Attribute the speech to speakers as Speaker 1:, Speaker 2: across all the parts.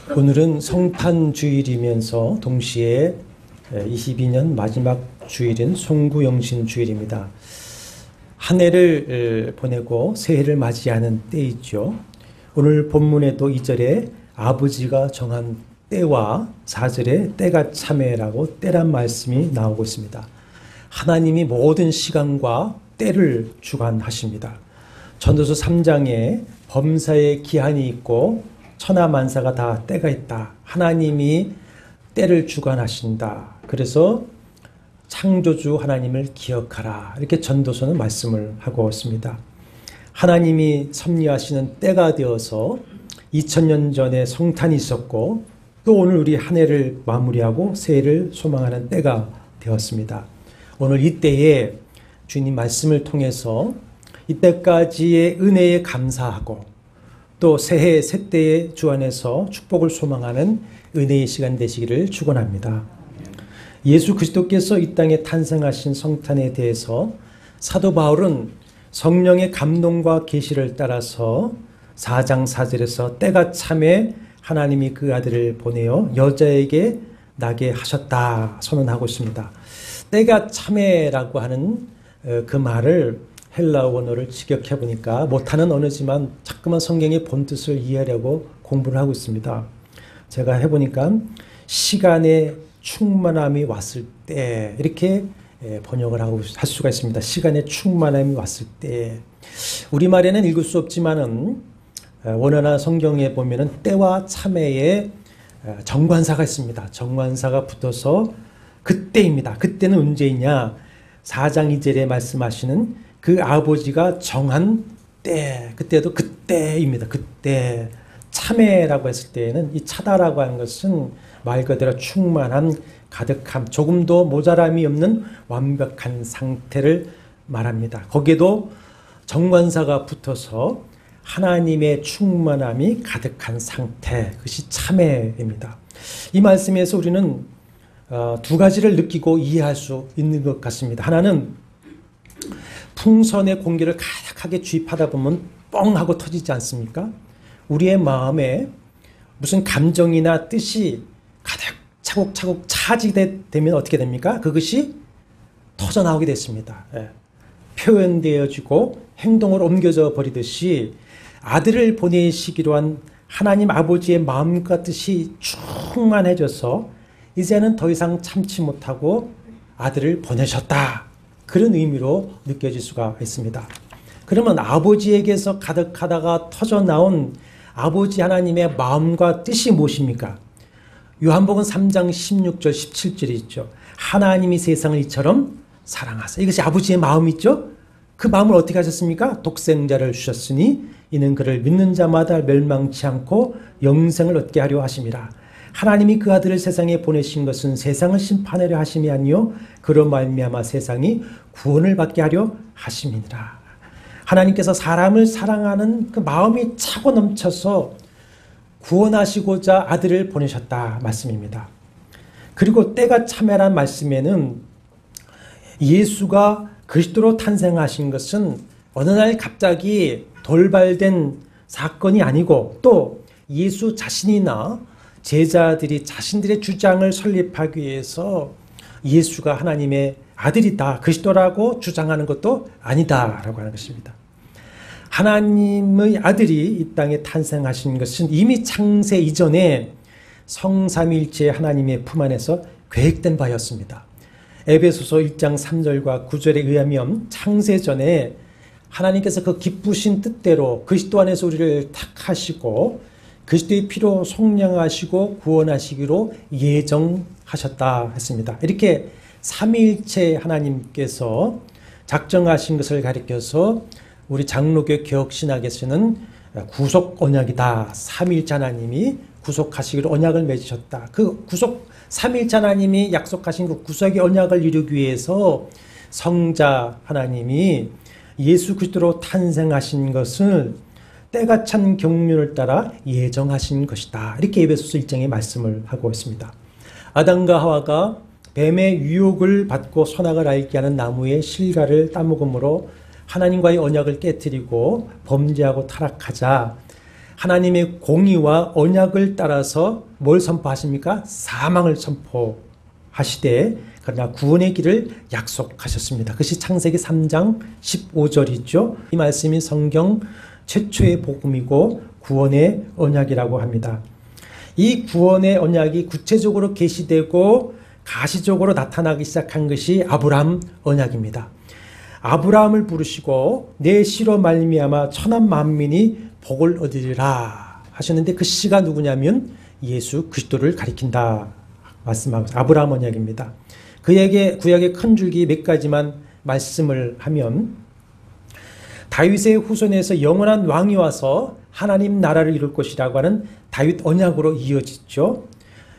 Speaker 1: 오늘은 성탄주일이면서 동시에 22년 마지막 주일인 송구영신 주일입니다. 한 해를 보내고 새해를 맞이하는 때이죠. 오늘 본문에도 2절에 아버지가 정한 때와 4절에 때가 참회라고 때란 말씀이 나오고 있습니다. 하나님이 모든 시간과 때를 주관하십니다. 전도서 3장에 범사에 기한이 있고 천하만사가 다 때가 있다. 하나님이 때를 주관하신다. 그래서 창조주 하나님을 기억하라. 이렇게 전도서는 말씀을 하고 있습니다. 하나님이 섭리하시는 때가 되어서 2000년 전에 성탄이 있었고 또 오늘 우리 한 해를 마무리하고 새해를 소망하는 때가 되었습니다. 오늘 이때에 주님 말씀을 통해서 이때까지의 은혜에 감사하고 또 새해 새때의 주 안에서 축복을 소망하는 은혜의 시간 되시기를 축원합니다. 예수 그리스도께서 이 땅에 탄생하신 성탄에 대해서 사도 바울은 성령의 감동과 계시를 따라서 4장 4절에서 때가 참에 하나님이 그 아들을 보내어 여자에게 나게 하셨다 선언하고 있습니다. 때가 참에라고 하는 그 말을 헬라어 원어를 직역해 보니까 못하는 언어지만 자꾸만 성경의 본뜻을 이해하려고 공부를 하고 있습니다. 제가 해보니까 시간의 충만함이 왔을 때 이렇게 번역을 할 수가 있습니다. 시간의 충만함이 왔을 때 우리말에는 읽을 수 없지만은 원어나 성경에 보면은 때와 참회에 정관사가 있습니다. 정관사가 붙어서 그때입니다. 그때는 언제이냐? 4장 2절에 말씀하시는 그 아버지가 정한 때, 그때도 그때입니다. 그때. 참회라고 했을 때에는 이 차다라고 하는 것은 말 그대로 충만함, 가득함, 조금도 모자람이 없는 완벽한 상태를 말합니다. 거기에도 정관사가 붙어서 하나님의 충만함이 가득한 상태, 그것이 참회입니다. 이 말씀에서 우리는 두 가지를 느끼고 이해할 수 있는 것 같습니다. 하나는 풍선의 공기를 가득하게 주입하다 보면 뻥 하고 터지지 않습니까? 우리의 마음에 무슨 감정이나 뜻이 가득 차곡차곡 차지되면 어떻게 됩니까? 그것이 터져나오게 됐습니다. 표현되어지고 행동으로 옮겨져 버리듯이 아들을 보내시기로 한 하나님 아버지의 마음과 뜻이 충만해져서 이제는 더 이상 참지 못하고 아들을 보내셨다. 그런 의미로 느껴질 수가 있습니다. 그러면 아버지에게서 가득하다가 터져나온 아버지 하나님의 마음과 뜻이 무엇입니까? 요한복음 3장 16절 17절이 있죠. 하나님이 세상을 이처럼 사랑하사. 이것이 아버지의 마음이죠. 그 마음을 어떻게 하셨습니까? 독생자를 주셨으니 이는 그를 믿는 자마다 멸망치 않고 영생을 얻게 하려 하심이라. 하나님이 그 아들을 세상에 보내신 것은 세상을 심판하려 하심이 아니요 그로 말미암아 세상이 구원을 받게 하려 하심이니라. 하나님께서 사람을 사랑하는 그 마음이 차고 넘쳐서 구원하시고자 아들을 보내셨다 말씀입니다. 그리고 때가 참회란 말씀에는 예수가 그리스도로 탄생하신 것은 어느 날 갑자기 돌발된 사건이 아니고 또 예수 자신이나 제자들이 자신들의 주장을 설립하기 위해서 예수가 하나님의 아들이다, 그리스도라고 주장하는 것도 아니다라고 하는 것입니다. 하나님의 아들이 이 땅에 탄생하신 것은 이미 창세 이전에 성삼위일체 하나님의 품 안에서 계획된 바였습니다. 에베소서 1장 3절과 9절에 의하면 창세 전에 하나님께서 그 기쁘신 뜻대로 그리스도 안에서 우리를 택하시고 그리스도의 피로 속량하시고 구원하시기로 예정하셨다 했습니다. 이렇게 삼위일체 하나님께서 작정하신 것을 가리켜서 우리 장로교 개혁신학에서는 구속 언약이다. 삼위일체 하나님이 구속하시기로 언약을 맺으셨다. 그 구속 삼위일체 하나님이 약속하신 그 구속의 언약을 이루기 위해서 성자 하나님이 예수 그리스도로 탄생하신 것을 때가 찬 경륜을 따라 예정하신 것이다. 이렇게 에베소서 1장에 말씀을 하고 있습니다. 아담과 하와가 뱀의 유혹을 받고 선악을 알게 하는 나무의 실과를 따먹음으로 하나님과의 언약을 깨뜨리고 범죄하고 타락하자 하나님의 공의와 언약을 따라서 뭘 선포하십니까? 사망을 선포하시되 그러나 구원의 길을 약속하셨습니다. 그것이 창세기 3장 15절이죠. 이 말씀이 성경 최초의 복음이고 구원의 언약이라고 합니다. 이 구원의 언약이 구체적으로 계시되고 가시적으로 나타나기 시작한 것이 아브라함 언약입니다. 아브라함을 부르시고 내 씨로 말미암아 천한 만민이 복을 얻으리라 하셨는데 그 씨가 누구냐면 예수 그리스도를 가리킨다 말씀하고 아브라함 언약입니다. 그에게 구약의 큰 줄기 몇 가지만 말씀을 하면 다윗의 후손에서 영원한 왕이 와서 하나님 나라를 이룰 것이라고 하는 다윗 언약으로 이어지죠.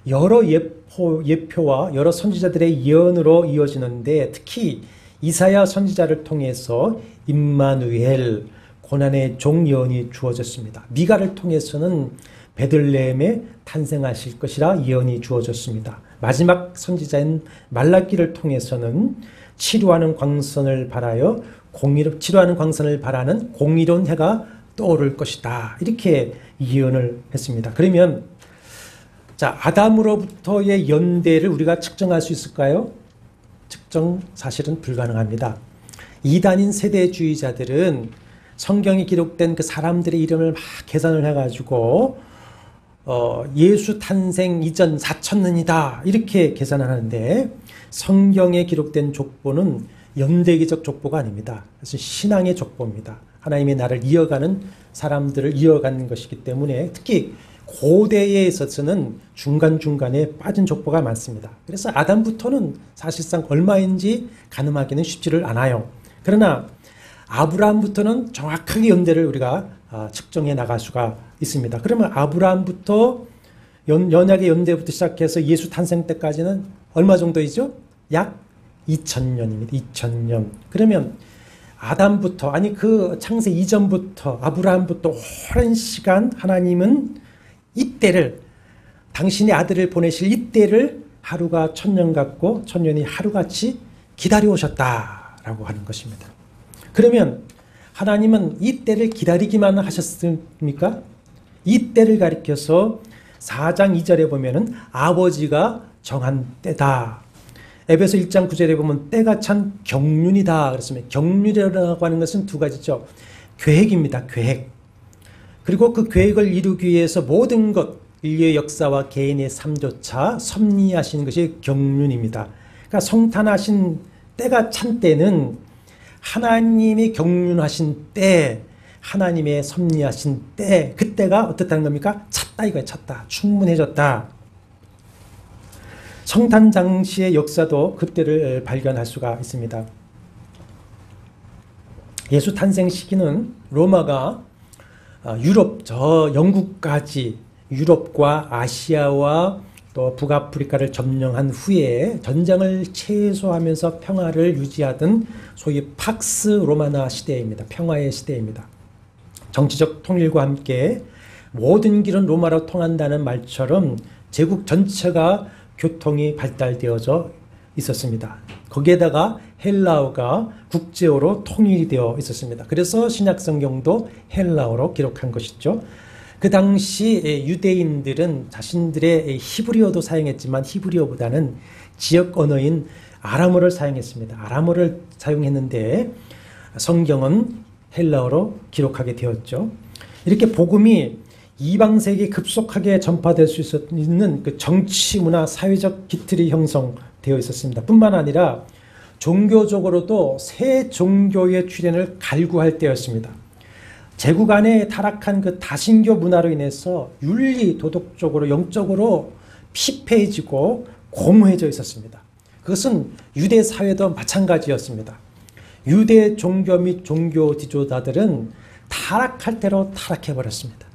Speaker 1: 여러 예표와 여러 선지자들의 예언으로 이어지는데 특히 이사야 선지자를 통해서 임마누엘 고난의 종 예언이 주어졌습니다. 미가를 통해서는 베들레헴에 탄생하실 것이라 예언이 주어졌습니다. 마지막 선지자인 말라기를 통해서는 치료하는 광선을 바라는 공의로운 해가 떠오를 것이다. 이렇게 예언을 했습니다. 그러면 자, 아담으로부터의 연대를 우리가 측정할 수 있을까요? 측정 사실은 불가능합니다. 이단인 세대주의자들은 성경에 기록된 그 사람들의 이름을 막 계산을 해가지고 예수 탄생 이전 4,000년이다 이렇게 계산을 하는데 성경에 기록된 족보는 연대기적 족보가 아닙니다. 그래서 신앙의 족보입니다. 하나님의 나라를 이어가는 사람들을 이어가는 것이기 때문에 특히 고대에 있어서는 중간중간에 빠진 족보가 많습니다. 그래서 아담부터는 사실상 얼마인지 가늠하기는 쉽지를 않아요. 그러나 아브라함부터는 정확하게 연대를 우리가 측정해 나갈 수가 있습니다. 그러면 아브라함부터 연약의 연대부터 시작해서 예수 탄생 때까지는 얼마 정도이죠? 약 2000년입니다. 2000년. 그러면 아담부터 아니 그 창세 이전부터 아브라함부터 오랜 시간 하나님은 이때를 당신의 아들을 보내실 이때를 하루가 1000년 같고 1000년이 하루같이 기다려오셨다라고 하는 것입니다. 그러면 하나님은 이때를 기다리기만 하셨습니까? 이때를 가리켜서 4장 2절에 보면은 아버지가 정한 때다. 에베소 1장 9절에 보면 때가 참 경륜이다 그랬습니다. 경륜이라고 하는 것은 두 가지죠. 계획입니다. 계획. 그리고 그 계획을 이루기 위해서 모든 것, 인류의 역사와 개인의 삶조차 섭리하시는 것이 경륜입니다. 그러니까 성탄하신 때가 찬 때는 하나님이 경륜하신 때, 하나님의 섭리하신 때, 그때가 어떻다는 겁니까? 찼다 이거예요. 찼다. 충분해졌다. 성탄 당시의 역사도 그때를 발견할 수가 있습니다. 예수 탄생 시기는 로마가 유럽, 저 영국까지 유럽과 아시아와 또 북아프리카를 점령한 후에 전쟁을 최소화하면서 평화를 유지하던 소위 팍스 로마나 시대입니다. 평화의 시대입니다. 정치적 통일과 함께 모든 길은 로마로 통한다는 말처럼 제국 전체가 교통이 발달되어져 있었습니다. 거기에다가 헬라어가 국제어로 통일이 되어 있었습니다. 그래서 신약성경도 헬라어로 기록한 것이죠. 그 당시 유대인들은 자신들의 히브리어도 사용했지만 히브리어보다는 지역 언어인 아람어를 사용했습니다. 아람어를 사용했는데 성경은 헬라어로 기록하게 되었죠. 이렇게 복음이 이방 세계에 급속하게 전파될 수 있는 그 정치, 문화, 사회적 기틀이 형성되어 있었습니다. 뿐만 아니라 종교적으로도 새 종교의 출현을 갈구할 때였습니다. 제국 안에 타락한 그 다신교 문화로 인해서 윤리, 도덕적으로, 영적으로 피폐해지고 공허해져 있었습니다. 그것은 유대 사회도 마찬가지였습니다. 유대 종교 및 종교 지도자들은 타락할 대로 타락해버렸습니다.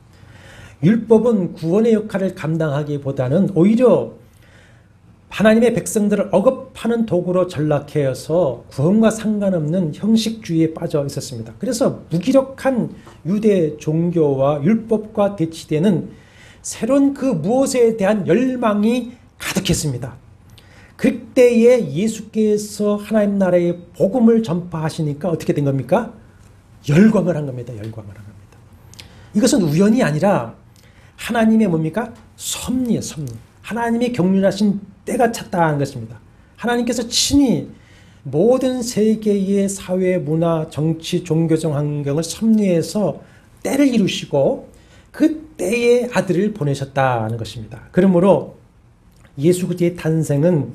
Speaker 1: 율법은 구원의 역할을 감당하기보다는 오히려 하나님의 백성들을 억압하는 도구로 전락해서 구원과 상관없는 형식주의에 빠져 있었습니다. 그래서 무기력한 유대 종교와 율법과 대치되는 새로운 그 무엇에 대한 열망이 가득했습니다. 그때에 예수께서 하나님 나라의 복음을 전파하시니까 어떻게 된 겁니까? 열광을 한 겁니다. 열광을 한 겁니다. 이것은 우연이 아니라 하나님의 뭡니까? 섭리예요, 섭리. 하나님의 경륜하신 때가 찼다는 것입니다. 하나님께서 친히 모든 세계의 사회, 문화, 정치, 종교적 환경을 섭리해서 때를 이루시고 그 때에 아들을 보내셨다는 것입니다. 그러므로 예수 그리스도의 탄생은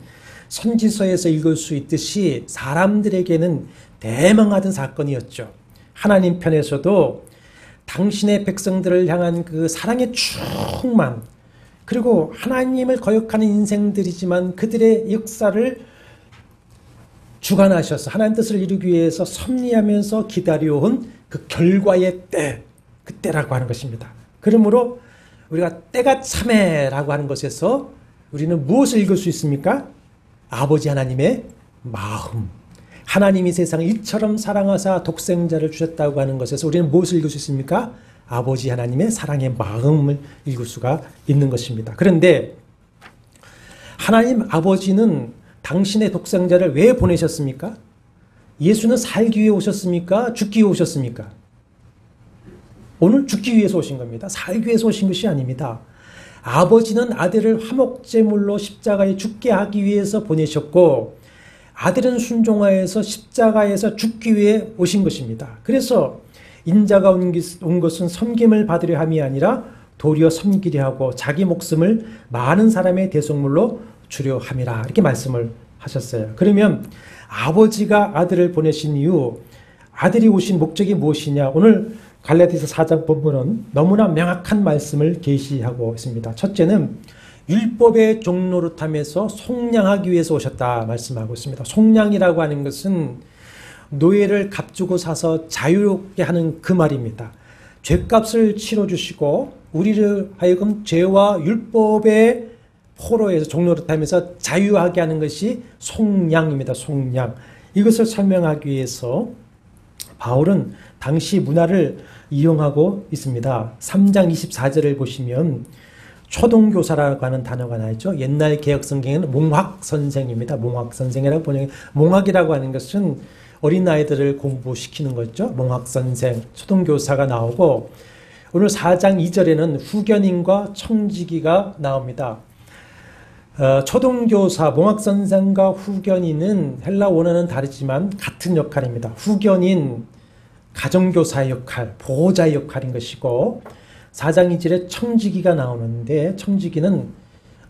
Speaker 1: 선지서에서 읽을 수 있듯이 사람들에게는 대망하던 사건이었죠. 하나님 편에서도 당신의 백성들을 향한 그 사랑의 충만, 그리고 하나님을 거역하는 인생들이지만 그들의 역사를 주관하셔서 하나님 뜻을 이루기 위해서 섭리하면서 기다려온 그 결과의 때, 그때라고 하는 것입니다. 그러므로 우리가 때가 참해라고 하는 것에서 우리는 무엇을 읽을 수 있습니까? 아버지 하나님의 마음. 하나님이 세상을 이처럼 사랑하사 독생자를 주셨다고 하는 것에서 우리는 무엇을 읽을 수 있습니까? 아버지 하나님의 사랑의 마음을 읽을 수가 있는 것입니다. 그런데 하나님 아버지는 당신의 독생자를 왜 보내셨습니까? 예수는 살기 위해 오셨습니까? 죽기 위해 오셨습니까? 오늘 죽기 위해서 오신 겁니다. 살기 위해서 오신 것이 아닙니다. 아버지는 아들을 화목제물로 십자가에 죽게 하기 위해서 보내셨고 아들은 순종하여서 십자가에서 죽기 위해 오신 것입니다. 그래서 인자가 온 것은 섬김을 받으려 함이 아니라 도리어 섬기려 하고 자기 목숨을 많은 사람의 대속물로 주려 함이라, 이렇게 말씀을 하셨어요. 그러면 아버지가 아들을 보내신 이유, 아들이 오신 목적이 무엇이냐? 오늘 갈라디아서 4장 본문은 너무나 명확한 말씀을 계시하고 있습니다. 첫째는 율법의 종노릇함에서 속량하기 위해서 오셨다 말씀하고 있습니다. 속량이라고 하는 것은 노예를 값주고 사서 자유롭게 하는 그 말입니다. 죄값을 치러주시고 우리를 하여금 죄와 율법의 포로에서 종노릇함에서 자유하게 하는 것이 속량입니다. 속량. 이것을 설명하기 위해서 바울은 당시 문화를 이용하고 있습니다. 3장 24절을 보시면 초등교사라고 하는 단어가 나있죠. 옛날 개혁성경에는 몽학선생입니다. 몽학선생이라고 번역해. 몽학이라고 하는 것은 어린아이들을 공부시키는 거죠. 몽학선생, 초등교사가 나오고 오늘 4장 2절에는 후견인과 청지기가 나옵니다. 초등교사, 몽학선생과 후견인은 헬라 원어는 다르지만 같은 역할입니다. 후견인, 가정교사의 역할, 보호자의 역할인 것이고 4장 2절에 청지기가 나오는데 청지기는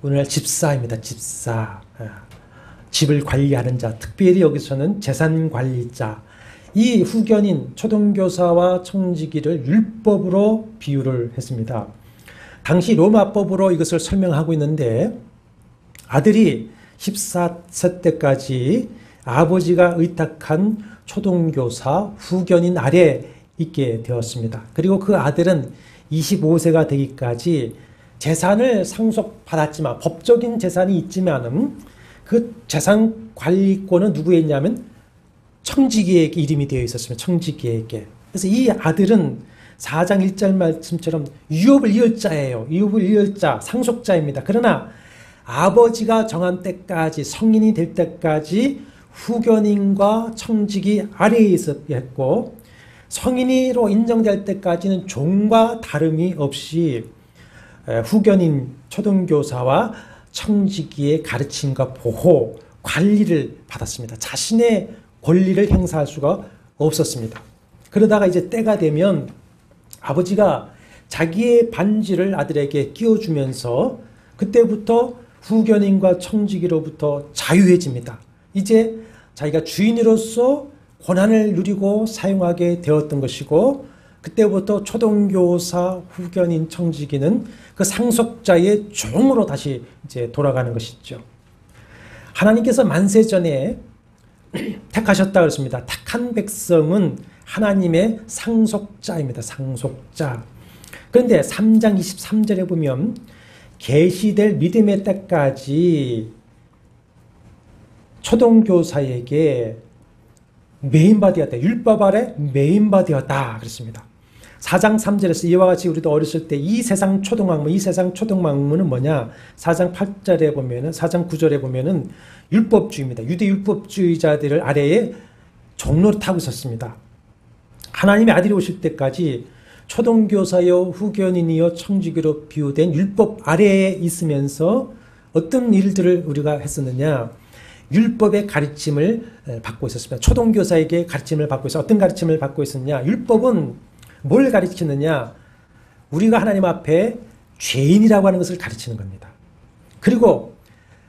Speaker 1: 오늘날 집사입니다. 집사. 집을 관리하는 자, 특별히 여기서는 재산관리자. 이 후견인, 초등교사와 청지기를 율법으로 비유를 했습니다. 당시 로마법으로 이것을 설명하고 있는데 아들이 14세 때까지 아버지가 의탁한 초등교사, 후견인 아래 있게 되었습니다. 그리고 그 아들은 25세가 되기까지 재산을 상속받았지만 법적인 재산이 있지만은 그 재산 관리권은 누구에 있냐면 청지기에게 이름이 되어 있었습니다. 청지기에게. 그래서 이 아들은 4장 1절 말씀처럼 유업을 이을 자예요. 유업을 이을 자, 상속자입니다. 그러나 아버지가 정한 때까지, 성인이 될 때까지 후견인과 청지기 아래에 있었고 성인으로 인정될 때까지는 종과 다름이 없이 후견인, 초등교사와 청지기의 가르침과 보호, 관리를 받았습니다. 자신의 권리를 행사할 수가 없었습니다. 그러다가 이제 때가 되면 아버지가 자기의 반지를 아들에게 끼워주면서 그때부터 후견인과 청지기로부터 자유해집니다. 이제 자기가 주인으로서 권한을 누리고 사용하게 되었던 것이고 그때부터 초등교사, 후견인, 청지기는 그 상속자의 종으로 다시 이제 돌아가는 것이죠. 하나님께서 만세전에 택하셨다 그랬습니다. 택한 백성은 하나님의 상속자입니다. 상속자. 그런데 3장 23절에 보면 계시될 믿음의 때까지 초등교사에게 매인바 되었다. 율법 아래 매인바 되었다. 그랬습니다. 4장 3절에서 이와 같이 우리도 어렸을 때 이 세상 초등학문, 이 세상 초등학문은 뭐냐? 4장 8절에 보면은, 4장 9절에 보면은 율법주의입니다. 유대 율법주의자들 아래에 종로를 타고 있었습니다. 하나님의 아들이 오실 때까지 초등교사요 후견인이요 청지기로 비유된 율법 아래에 있으면서 어떤 일들을 우리가 했었느냐. 율법의 가르침을 받고 있었습니다. 초등교사에게 가르침을 받고 있어. 어떤 가르침을 받고 있었냐. 율법은 뭘 가르치느냐. 우리가 하나님 앞에 죄인이라고 하는 것을 가르치는 겁니다. 그리고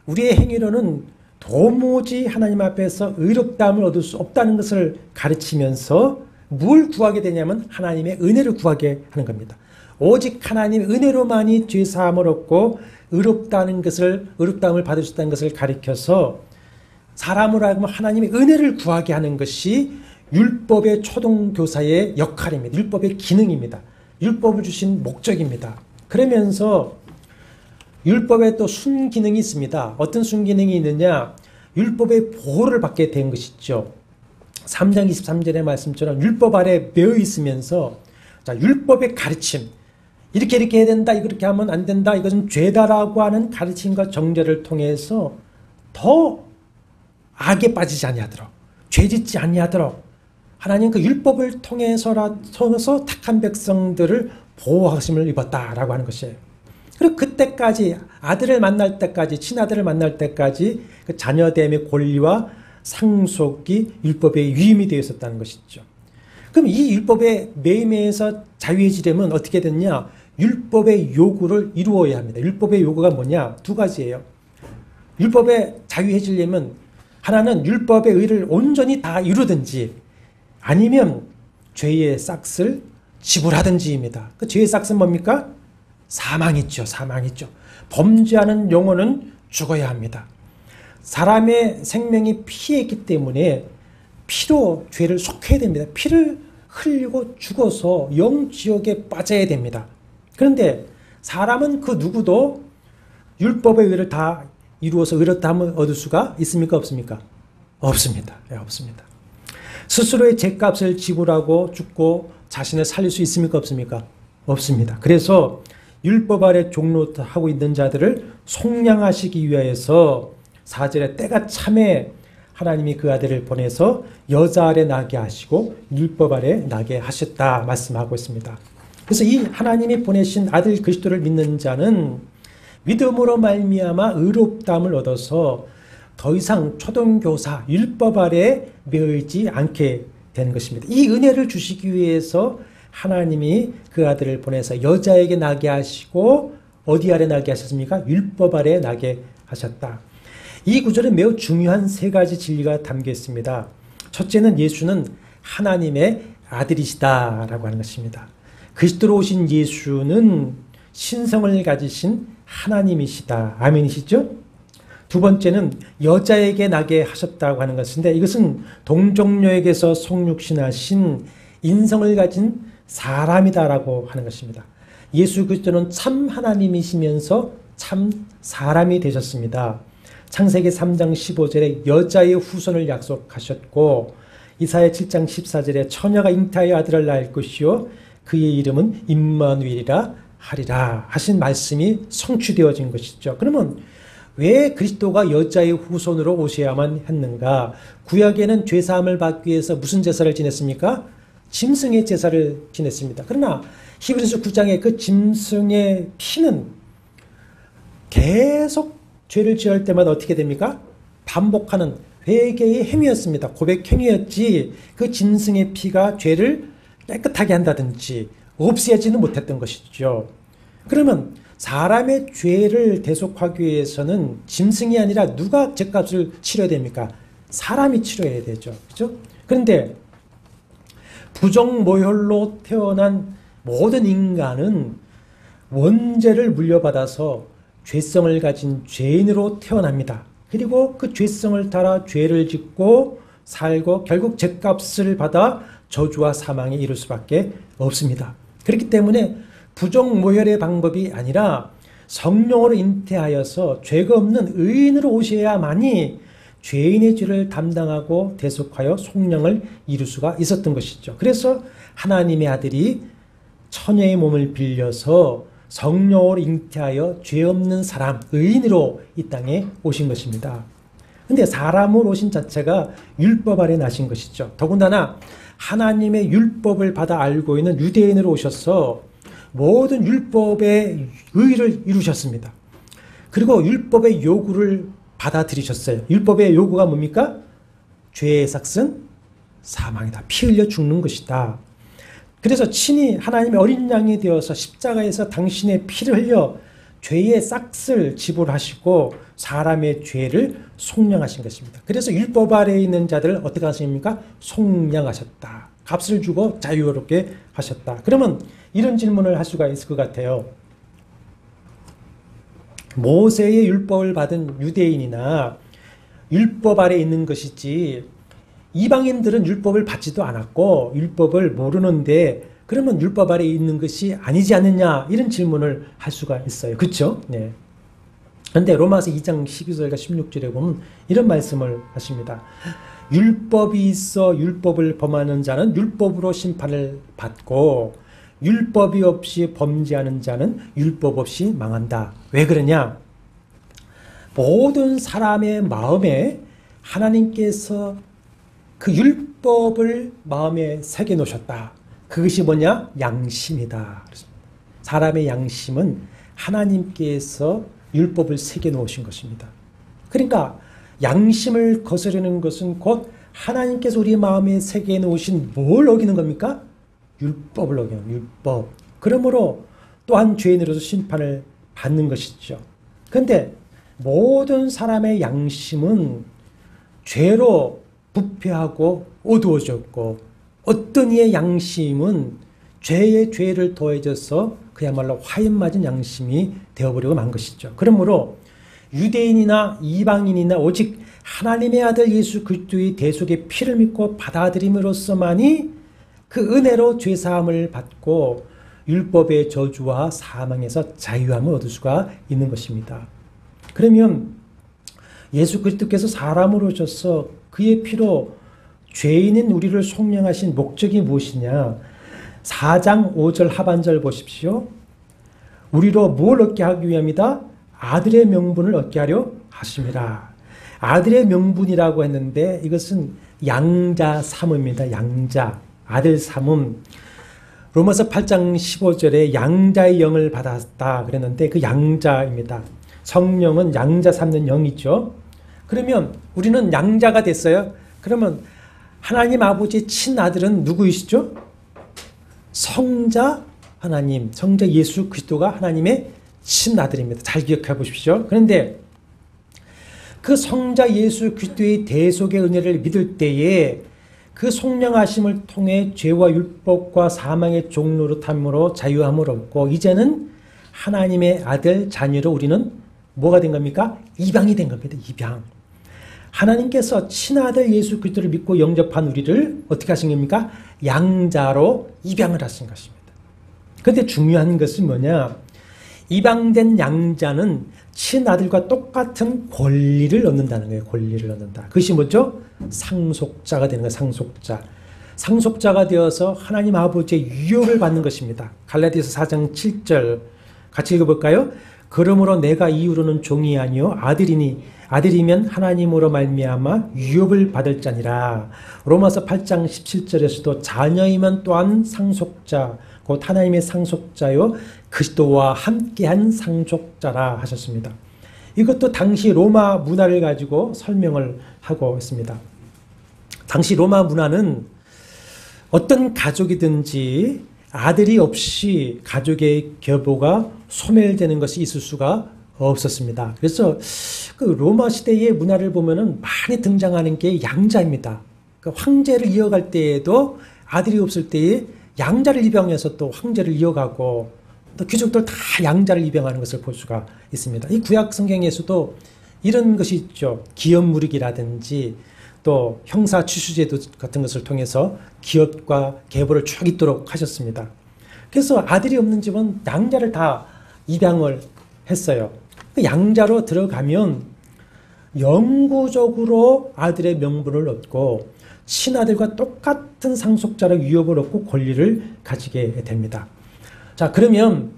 Speaker 1: 우리의 행위로는 도무지 하나님 앞에서 의롭다함을 얻을 수 없다는 것을 가르치면서 뭘 구하게 되냐면 하나님의 은혜를 구하게 하는 겁니다. 오직 하나님의 은혜로만이 죄사함을 얻고 의롭다함을 받을 수 있다는 것을 가르쳐서 사람으로 하여금 하나님의 은혜를 구하게 하는 것이 율법의 초등교사의 역할입니다. 율법의 기능입니다. 율법을 주신 목적입니다. 그러면서 율법에 또 순기능이 있습니다. 어떤 순기능이 있느냐. 율법의 보호를 받게 된 것이죠. 3장 23절의 말씀처럼 율법 아래 매여 있으면서 자, 율법의 가르침, 이렇게 해야 된다, 이렇게 하면 안 된다, 이것은 죄다라고 하는 가르침과 정죄를 통해서 더 악에 빠지지 아니하도록, 죄짓지 아니하도록 하나님 그 율법을 통해서 택한 백성들을 보호하심을 입었다라고 하는 것이에요. 그리고 그때까지 아들을 만날 때까지, 친아들을 만날 때까지 그 자녀됨의 권리와 상속이 율법의 위임이 되어 있었다는 것이죠. 그럼 이 율법의 매임에서 자유해지려면 어떻게 됐냐? 율법의 요구를 이루어야 합니다. 율법의 요구가 뭐냐? 두 가지예요. 율법에 자유해지려면 하나는 율법의 의를 온전히 다 이루든지 아니면 죄의 싹을 지불하든지입니다. 그 죄의 싹은 뭡니까? 사망이죠. 사망이죠. 범죄하는 영혼은 죽어야 합니다. 사람의 생명이 피에 있기 때문에 피로 죄를 속해야 됩니다. 피를 흘리고 죽어서 영지옥에 빠져야 됩니다. 그런데 사람은 그 누구도 율법의 의를 다 이루어서 의롭다함을 얻을 수가 있습니까? 없습니까? 없습니다. 없습니다. 스스로의 죄값을 지불하고 죽고 자신을 살릴 수 있습니까? 없습니까? 없습니다. 그래서 율법 아래 종로하고 있는 자들을 속량하시기 위하여서 4절에 때가 참에 하나님이 그 아들을 보내서 여자 아래 나게 하시고 율법 아래 나게 하셨다 말씀하고 있습니다. 그래서 이 하나님이 보내신 아들 그리스도를 믿는 자는 믿음으로 말미암아 의롭다함을 얻어서 더 이상 초등교사 율법 아래 매이지 않게 된 것입니다. 이 은혜를 주시기 위해서 하나님이 그 아들을 보내서 여자에게 나게 하시고 어디 아래 나게 하셨습니까? 율법 아래 나게 하셨다. 이 구절에 매우 중요한 세 가지 진리가 담겨 있습니다. 첫째는 예수는 하나님의 아들이시다라고 하는 것입니다. 그리스도로 오신 예수는 신성을 가지신 하나님이시다. 아멘이시죠? 두 번째는 여자에게 나게 하셨다고 하는 것인데 이것은 동정녀에게서 성육신하신 인성을 가진 사람이다라고 하는 것입니다. 예수 그리스도는 참 하나님이시면서 참 사람이 되셨습니다. 창세기 3장 15절에 여자의 후손을 약속하셨고 이사야 7장 14절에 처녀가 잉태하여 아들을 낳을 것이요 그의 이름은 임마누엘이라 하리라 하신 말씀이 성취되어진 것이죠. 그러면 왜 그리스도가 여자의 후손으로 오셔야만 했는가? 구약에는 죄사함을 받기 위해서 무슨 제사를 지냈습니까? 짐승의 제사를 지냈습니다. 그러나 히브리서 9장의 그 짐승의 피는 계속 죄를 지을 때마다 어떻게 됩니까? 반복하는 회개의 행위였습니다. 고백 행위였지 그 짐승의 피가 죄를 깨끗하게 한다든지 없애지는 못했던 것이죠. 그러면 사람의 죄를 대속하기 위해서는 짐승이 아니라 누가 죄값을 치러야 됩니까? 사람이 치러야 되죠. 그렇죠? 그런데 부정모혈로 태어난 모든 인간은 원죄를 물려받아서 죄성을 가진 죄인으로 태어납니다. 그리고 그 죄성을 따라 죄를 짓고 살고 결국 죄값을 받아 저주와 사망에 이를 수밖에 없습니다. 그렇기 때문에 부정모혈의 방법이 아니라 성령으로 잉태하여서 죄가 없는 의인으로 오셔야만이 죄인의 죄를 담당하고 대속하여 속량을 이룰 수가 있었던 것이죠. 그래서 하나님의 아들이 처녀의 몸을 빌려서 성령으로 잉태하여 죄 없는 사람, 의인으로 이 땅에 오신 것입니다. 근데 사람으로 오신 자체가 율법 아래 나신 것이죠. 더군다나 하나님의 율법을 받아 알고 있는 유대인으로 오셔서 모든 율법의 의의를 이루셨습니다. 그리고 율법의 요구를 받아들이셨어요. 율법의 요구가 뭡니까? 죄의 삭은 사망이다. 피 흘려 죽는 것이다. 그래서 친히 하나님의 어린 양이 되어서 십자가에서 당신의 피를 흘려 죄의 싹을 지불하시고 사람의 죄를 속량하신 것입니다. 그래서 율법 아래에 있는 자들을 어떻게 하십니까? 속량하셨다. 값을 주고 자유롭게 하셨다. 그러면 이런 질문을 할 수가 있을 것 같아요. 모세의 율법을 받은 유대인이나 율법 아래에 있는 것이지 이방인들은 율법을 받지도 않았고 율법을 모르는데 그러면 율법 아래에 있는 것이 아니지 않느냐 이런 질문을 할 수가 있어요. 그렇죠? 네. 그런데 로마서 2장 12절과 16절에 보면 이런 말씀을 하십니다. 율법이 있어 율법을 범하는 자는 율법으로 심판을 받고 율법이 없이 범죄하는 자는 율법 없이 망한다. 왜 그러냐? 모든 사람의 마음에 하나님께서 그 율법을 마음에 새겨 놓으셨다. 그것이 뭐냐? 양심이다. 사람의 양심은 하나님께서 율법을 새겨 놓으신 것입니다. 그러니까 양심을 거스르는 것은 곧 하나님께서 우리 마음에 새겨 놓으신 뭘 어기는 겁니까? 율법을 어기는 율법. 그러므로 또한 죄인으로서 심판을 받는 것이죠. 그런데 모든 사람의 양심은 죄로 부패하고 어두워졌고 어떤 이의 양심은 죄에 죄를 더해져서 그야말로 화인 맞은 양심이 되어버리고 만 것이죠. 그러므로 유대인이나 이방인이나 오직 하나님의 아들 예수 그리스도의 대속의 피를 믿고 받아들임으로써만이 그 은혜로 죄사함을 받고 율법의 저주와 사망에서 자유함을 얻을 수가 있는 것입니다. 그러면 예수 그리스도께서 사람으로 오셔서 그의 피로 죄인인 우리를 속량하신 목적이 무엇이냐? 4장 5절 하반절 보십시오. 우리로 뭘 얻게 하기 위함이다? 아들의 명분을 얻게 하려 하심이라. 아들의 명분이라고 했는데 이것은 양자 삼음입니다. 양자. 아들 삼음. 로마서 8장 15절에 양자의 영을 받았다 그랬는데 그 양자입니다. 성령은 양자 삼는 영이죠. 그러면 우리는 양자가 됐어요. 그러면 하나님 아버지의 친아들은 누구이시죠? 성자 하나님, 성자 예수 그리스도가 하나님의 친아들입니다. 잘 기억해 보십시오. 그런데 그 성자 예수 그리스도의 대속의 은혜를 믿을 때에 그 속량하심을 통해 죄와 율법과 사망의 종로로 탐으로 자유함을 얻고 이제는 하나님의 아들 자녀로 우리는 뭐가 된 겁니까? 입양이 된 겁니다. 입양. 하나님께서 친아들 예수 그리스도를 믿고 영접한 우리를 어떻게 하신 겁니까? 양자로 입양을 하신 것입니다. 그런데 중요한 것은 뭐냐? 입양된 양자는 친아들과 똑같은 권리를 얻는다는 거예요. 권리를 얻는다. 그것이 뭐죠? 상속자가 되는 거예요. 상속자. 상속자가 되어서 하나님 아버지의 유업을 받는 것입니다. 갈라디아서 4장 7절 같이 읽어볼까요? 그러므로 내가 이후로는 종이 아니요 아들이면 하나님으로 말미암아 유업을 받을 자니라. 로마서 8장 17절에서도 자녀이면 또한 상속자 곧 하나님의 상속자요 그리스도와 함께한 상속자라 하셨습니다. 이것도 당시 로마 문화를 가지고 설명을 하고 있습니다. 당시 로마 문화는 어떤 가족이든지 아들이 없이 가족의 계보가 소멸되는 것이 있을 수가 없었습니다. 그래서 그 로마 시대의 문화를 보면은 많이 등장하는 게 양자입니다. 그 황제를 이어갈 때에도 아들이 없을 때에 양자를 입양해서 또 황제를 이어가고 또 귀족들 다 양자를 입양하는 것을 볼 수가 있습니다. 이 구약 성경에서도 이런 것이 있죠. 기업무르기라든지 또 형사 추수제도 같은 것을 통해서 기업과 계보를 쭉 잇도록 하셨습니다. 그래서 아들이 없는 집은 양자를 다 입양을 했어요. 그 양자로 들어가면 영구적으로 아들의 명분을 얻고 친아들과 똑같은 상속자로 유업을 얻고 권리를 가지게 됩니다. 자, 그러면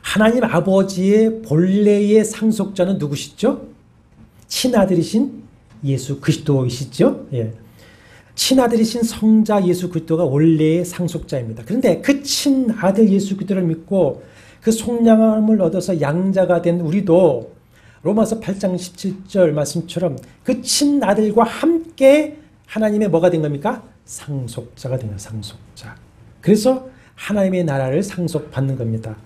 Speaker 1: 하나님 아버지의 본래의 상속자는 누구시죠? 친아들이신 예수 그리스도이시죠. 예. 친아들이신 성자 예수 그리스도가 원래의 상속자입니다. 그런데 그 친아들 예수 그리스도를 믿고 그 속량함을 얻어서 양자가 된 우리도 로마서 8장 17절 말씀처럼 그 친아들과 함께 하나님의 뭐가 된 겁니까? 상속자가 되는 상속자. 그래서 하나님의 나라를 상속받는 겁니다.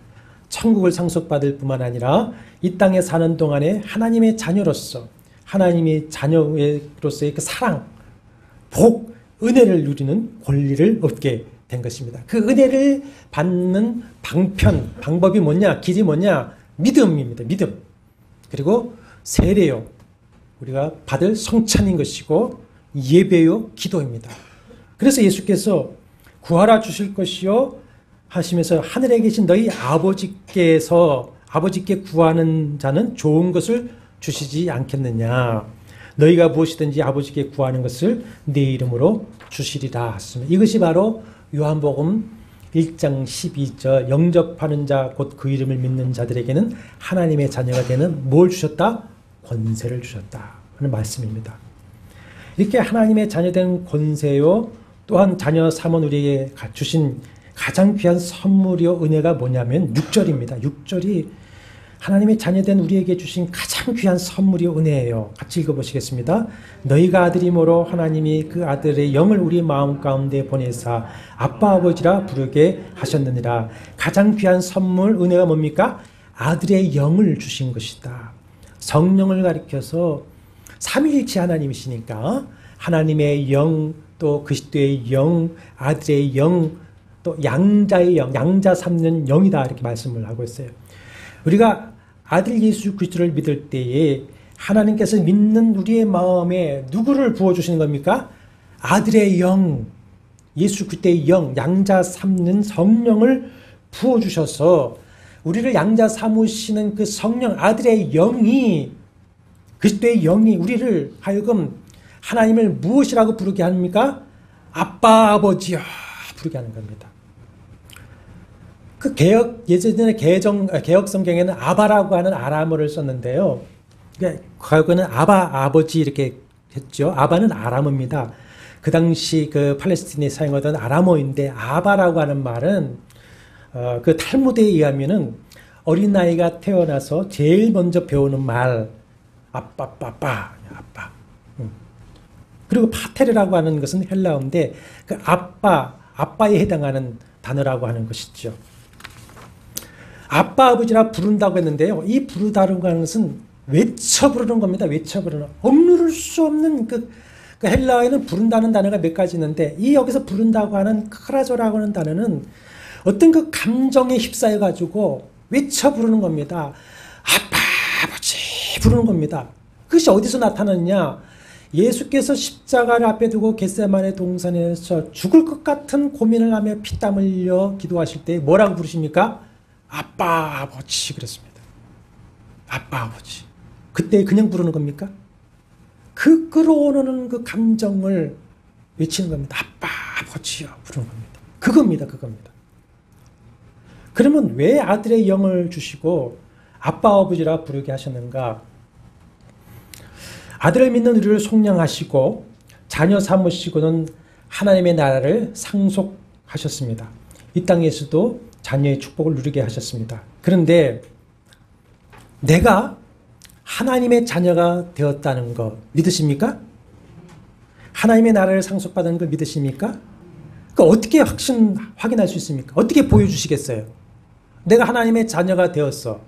Speaker 1: 천국을 상속받을 뿐만 아니라 이 땅에 사는 동안에 하나님의 자녀로서 하나님의 자녀로서의 그 사랑, 복, 은혜를 누리는 권리를 얻게 된 것입니다. 그 은혜를 받는 방법이 뭐냐? 길이 뭐냐? 믿음입니다. 믿음. 그리고 세례요. 우리가 받을 성찬인 것이고 예배요. 기도입니다. 그래서 예수께서 구하라 주실 것이요 하시면서 하늘에 계신 너희 아버지께 구하는 자는 좋은 것을 주시지 않겠느냐. 너희가 무엇이든지 아버지께 구하는 것을 내 이름으로 주시리라 하셨습니다. 이것이 바로 요한복음 1장 12절 영접하는 자 곧 그 이름을 믿는 자들에게는 하나님의 자녀가 되는 뭘 주셨다? 권세를 주셨다 하는 말씀입니다. 이렇게 하나님의 자녀된 권세요 또한 자녀 삼은 우리에게 주신 가장 귀한 선물이요 은혜가 뭐냐면 6절입니다. 6절이 하나님의 자녀된 우리에게 주신 가장 귀한 선물이요 은혜예요. 같이 읽어보시겠습니다. 너희가 아들이므로 하나님이 그 아들의 영을 우리 마음 가운데 보내사 아빠 아버지라 부르게 하셨느니라. 가장 귀한 선물 은혜가 뭡니까? 아들의 영을 주신 것이다. 성령을 가리켜서 삼위일체 하나님이시니까 하나님의 영, 또 그리스도의 영, 아들의 영, 또 양자의 영, 양자 삼는 영이다 이렇게 말씀을 하고 있어요. 우리가 아들 예수 그리스도를 믿을 때에 하나님께서 믿는 우리의 마음에 누구를 부어주시는 겁니까? 아들의 영, 예수 그리스도의 영, 양자 삼는 성령을 부어주셔서 우리를 양자 삼으시는 그 성령, 아들의 영이, 그리스도의 영이 우리를 하여금 하나님을 무엇이라고 부르게 합니까? 아빠, 아버지여 부르게 하는 겁니다. 그 예전에 개혁 성경에는 아바라고 하는 아람어를 썼는데요. 그러니까 과거에는 아버지 이렇게 했죠. 아바는 아람어입니다. 그 당시 그 팔레스틴에 사용하던 아람어인데 아바라고 하는 말은 그 탈무드에 의하면은 어린아이가 태어나서 제일 먼저 배우는 말 아빠. 그리고 파테르라고 하는 것은 헬라어인데 그 아빠에 해당하는 단어라고 하는 것이죠. 아빠 아버지라 부른다고 했는데요. 이 부르다라고 하는 것은 외쳐 부르는 겁니다. 외쳐 부르는. 억누를 수 없는 그 헬라어에는 부른다는 단어가 몇 가지 있는데 이 여기서 부른다고 하는 크라조라고 하는 단어는 어떤 그 감정에 휩싸여 가지고 외쳐 부르는 겁니다. 아빠 아버지 부르는 겁니다. 그것이 어디서 나타났냐? 예수께서 십자가를 앞에 두고 겟세마네 동산에서 죽을 것 같은 고민을 하며 피땀 흘려 기도하실 때 뭐라고 부르십니까? 아빠 아버지 그랬습니다. 아빠 아버지. 그때 그냥 부르는 겁니까? 그 끌어오르는 그 감정을 외치는 겁니다. 아빠 아버지요 부르는 겁니다. 그겁니다. 그러면 왜 아들의 영을 주시고 아빠 아버지라 부르게 하셨는가? 아들을 믿는 우리를 속량하시고 자녀 삼으시고는 하나님의 나라를 상속하셨습니다. 이 땅에서도 자녀의 축복을 누리게 하셨습니다. 그런데 내가 하나님의 자녀가 되었다는 거 믿으십니까? 하나님의 나라를 상속받은 걸 믿으십니까? 어떻게 확인할 수 있습니까? 어떻게 보여주시겠어요? 내가 하나님의 자녀가 되었어.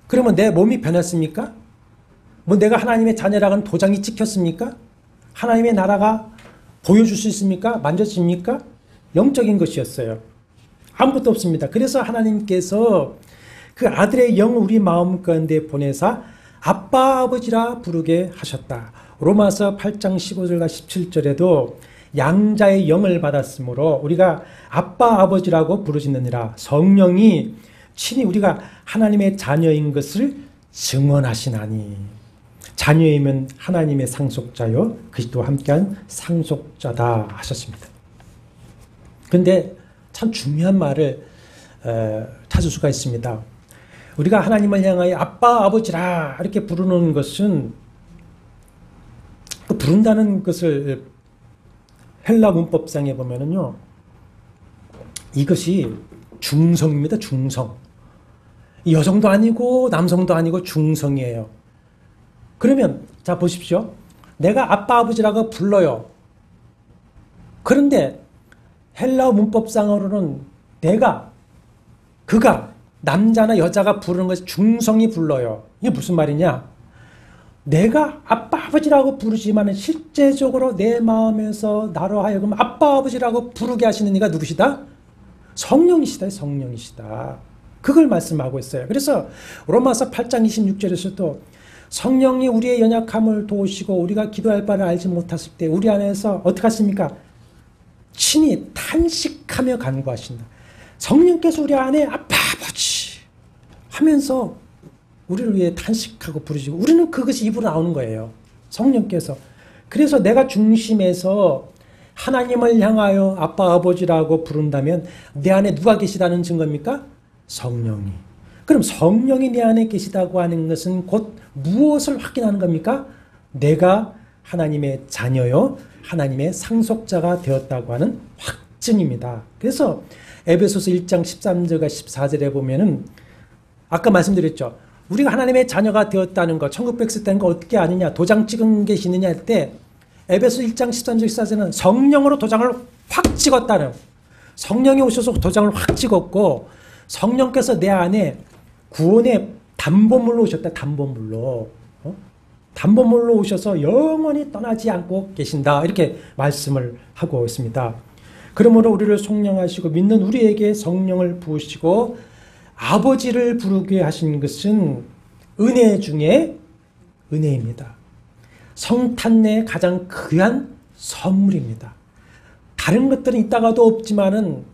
Speaker 1: 그러면 내 몸이 변했습니까? 내가 하나님의 자녀라는 도장이 찍혔습니까? 하나님의 나라가 보여줄 수 있습니까? 만져집니까? 영적인 것이었어요. 아무것도 없습니다. 그래서 하나님께서 그 아들의 영을 우리 마음 가운데 보내사 아빠 아버지라 부르게 하셨다. 로마서 8장 15절과 17절에도 양자의 영을 받았으므로 우리가 아빠 아버지라고 부르짖느니라. 성령이 친히 우리가 하나님의 자녀인 것을 증언하시나니. 자녀이면 하나님의 상속자요 그리스도와 함께한 상속자다 하셨습니다. 그런데 참 중요한 말을 찾을 수가 있습니다. 우리가 하나님을 향하여 아빠 아버지라 이렇게 부르는 것은 부른다는 것을 헬라 문법상에 보면은요, 이것이 중성입니다. 중성. 여성도 아니고 남성도 아니고 중성이에요. 그러면 자 보십시오. 내가 아빠 아버지라고 불러요. 그런데 헬라 문법상으로는 그가 남자나 여자가 부르는 것이 중성이 불러요. 이게 무슨 말이냐? 내가 아빠 아버지라고 부르지만 실제적으로 내 마음에서 나로 하여금 아빠 아버지라고 부르게 하시는 이가 누구시다? 성령이시다. 성령이시다. 그걸 말씀하고 있어요. 그래서 로마서 8장 26절에서도 성령이 우리의 연약함을 도우시고 우리가 기도할 바를 알지 못했을 때 우리 안에서 어떻게 하십니까? 친히 탄식하며 간구하신다. 성령께서 우리 안에 아빠 아버지 하면서 우리를 위해 탄식하고 부르시고 우리는 그것이 입으로 나오는 거예요. 성령께서. 그래서 내가 중심에서 하나님을 향하여 아빠 아버지라고 부른다면 내 안에 누가 계시다는 증거입니까? 성령이. 그럼 성령이 내 안에 계시다고 하는 것은 곧 무엇을 확인하는 겁니까? 내가 하나님의 자녀요, 하나님의 상속자가 되었다고 하는 확증입니다. 그래서 에베소서 1장 13절과 14절에 보면은 아까 말씀드렸죠. 우리가 하나님의 자녀가 되었다는 거, 천국 백성 된 거 어떻게 아느냐, 도장 찍은 게 있느냐 할 때 에베소 1장 13절 14절은 성령으로 도장을 확 찍었다는, 성령이 오셔서 도장을 확 찍었고 성령께서 내 안에 구원의 담보물로 오셨다. 담보물로. 담보물로 오셔서 영원히 떠나지 않고 계신다. 이렇게 말씀을 하고 있습니다. 그러므로 우리를 속량하시고 믿는 우리에게 성령을 부으시고 아버지를 부르게 하신 것은 은혜 중에 은혜입니다. 성탄 내 가장 귀한 선물입니다. 다른 것들은 있다가도 없지만은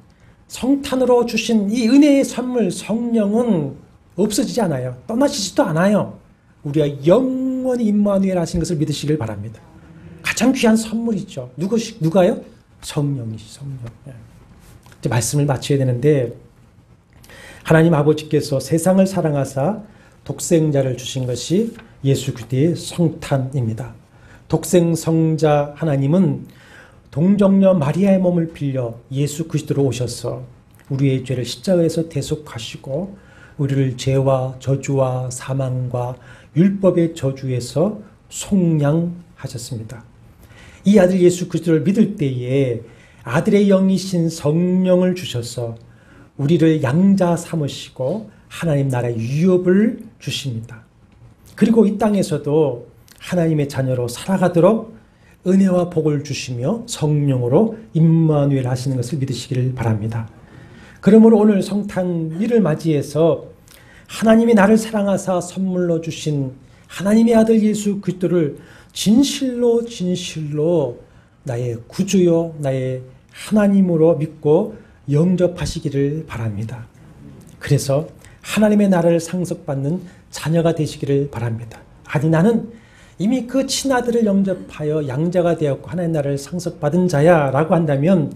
Speaker 1: 성탄으로 주신 이 은혜의 선물 성령은 없어지지 않아요. 떠나시지도 않아요. 우리가 영원히 임마누엘 하신 것을 믿으시길 바랍니다. 가장 귀한 선물이죠. 누가요? 성령이시 성령. 이제 말씀을 마쳐야 되는데 하나님 아버지께서 세상을 사랑하사 독생자를 주신 것이 예수 그리스도의 성탄입니다. 독생성자 하나님은 동정녀 마리아의 몸을 빌려 예수 그리스도로 오셔서 우리의 죄를 십자가에서 대속하시고 우리를 죄와 저주와 사망과 율법의 저주에서 속량하셨습니다. 이 아들 예수 그리스도를 믿을 때에 아들의 영이신 성령을 주셔서 우리를 양자 삼으시고 하나님 나라의 유업을 주십니다. 그리고 이 땅에서도 하나님의 자녀로 살아가도록 은혜와 복을 주시며 성령으로 임마누엘 하시는 것을 믿으시기를 바랍니다. 그러므로 오늘 성탄일을 맞이해서 하나님이 나를 사랑하사 선물로 주신 하나님의 아들 예수 그리스도를 진실로 나의 구주요 나의 하나님으로 믿고 영접하시기를 바랍니다. 그래서 하나님의 나라를 상속받는 자녀가 되시기를 바랍니다. 아니 나는 이미 그 친아들을 영접하여 양자가 되었고 하나님의 나라를 상속받은 자야 라고 한다면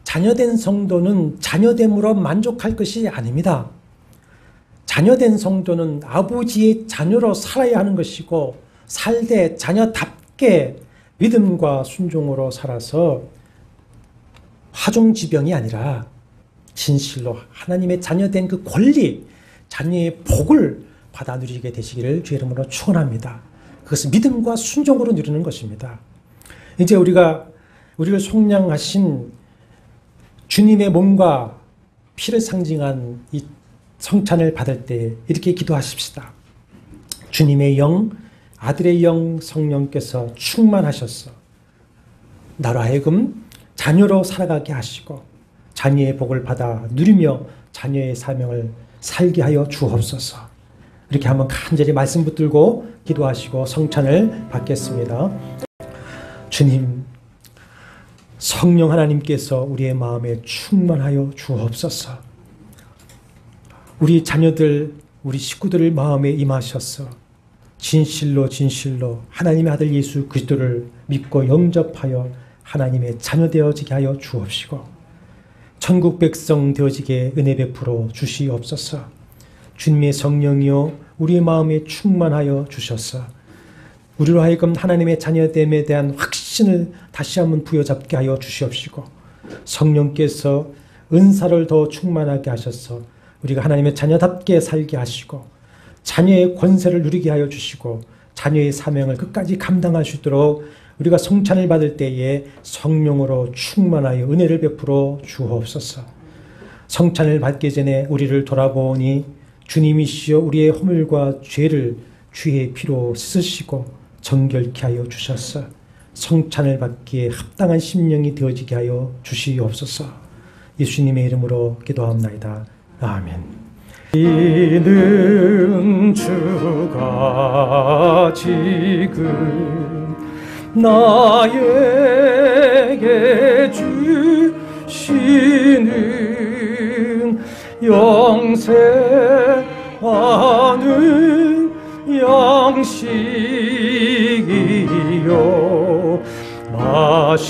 Speaker 1: 자녀된 성도는 자녀됨으로 만족할 것이 아닙니다. 자녀된 성도는 아버지의 자녀로 살아야 하는 것이고 살되 자녀답게 믿음과 순종으로 살아서 화종지병이 아니라 진실로 하나님의 자녀된 그 권리, 자녀의 복을 받아 누리게 되시기를 주의 이름으로 축원합니다. 그것은 믿음과 순종으로 누리는 것입니다. 이제 우리를 속량하신 주님의 몸과 피를 상징한 이 성찬을 받을 때 이렇게 기도하십시다. 주님의 영, 아들의 영 성령께서 충만하셔서 나로 하여금 자녀로 살아가게 하시고 자녀의 복을 받아 누리며 자녀의 사명을 살게 하여 주옵소서. 이렇게 한번 간절히 말씀 붙들고 기도하시고 성찬을 받겠습니다. 주님, 성령 하나님께서 우리의 마음에 충만하여 주옵소서. 우리 자녀들, 우리 식구들을 마음에 임하셔서 진실로 하나님의 아들 예수 그리스도를 믿고 영접하여 하나님의 자녀 되어지게 하여 주옵시고 천국 백성 되어지게 은혜 베풀어 주시옵소서. 주님의 성령이여 우리의 마음에 충만하여 주셔서 우리로 하여금 하나님의 자녀됨에 대한 확신을 다시 한번 부여잡게 하여 주시옵시고, 성령께서 은사를 더 충만하게 하셔서 우리가 하나님의 자녀답게 살게 하시고, 자녀의 권세를 누리게 하여 주시고, 자녀의 사명을 끝까지 감당할 수 있도록 우리가 성찬을 받을 때에 성령으로 충만하여 은혜를 베풀어 주옵소서. 성찬을 받기 전에 우리를 돌아보니 주님이시여 우리의 허물과 죄를 주의 피로 씻으시고 정결케 하여 주셔서 성찬을 받기에 합당한 심령이 되어지게 하여 주시옵소서. 예수님의 이름으로 기도합나이다. 아멘. 이는 주가 지금 나에게 주시는 영생하는 양식이요 마시는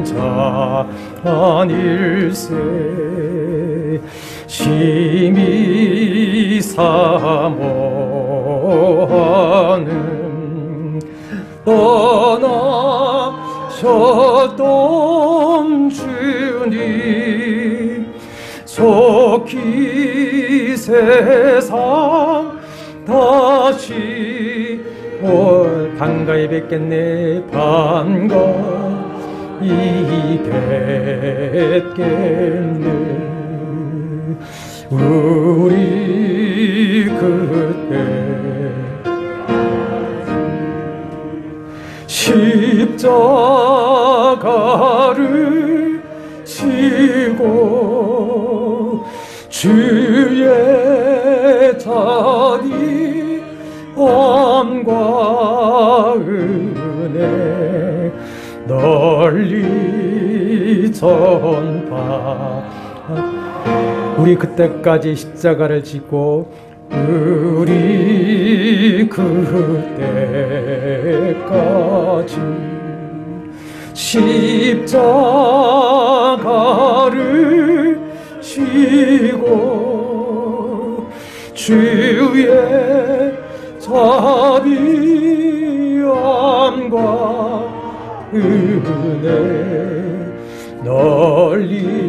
Speaker 1: 자 아닐세. 심히 사모하는 떠나셨던 주님 속히 세상 다시 올 반가이 뵙겠네. 반가이 뵙겠네. 우리 그때 십자가를 지고 주의 자비 엄과 은혜 널리 전파. 우리 그때까지 십자가를 지고 우리 그때까지 십자가를 지고 주의 자비함과 은혜 널리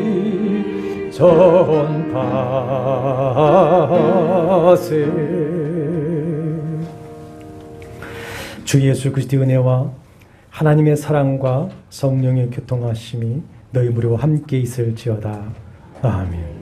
Speaker 1: 전파하세. 주 예수 그리스도의 은혜와 하나님의 사랑과 성령의 교통하심이 너희 무리와 함께 있을지어다. 아멘.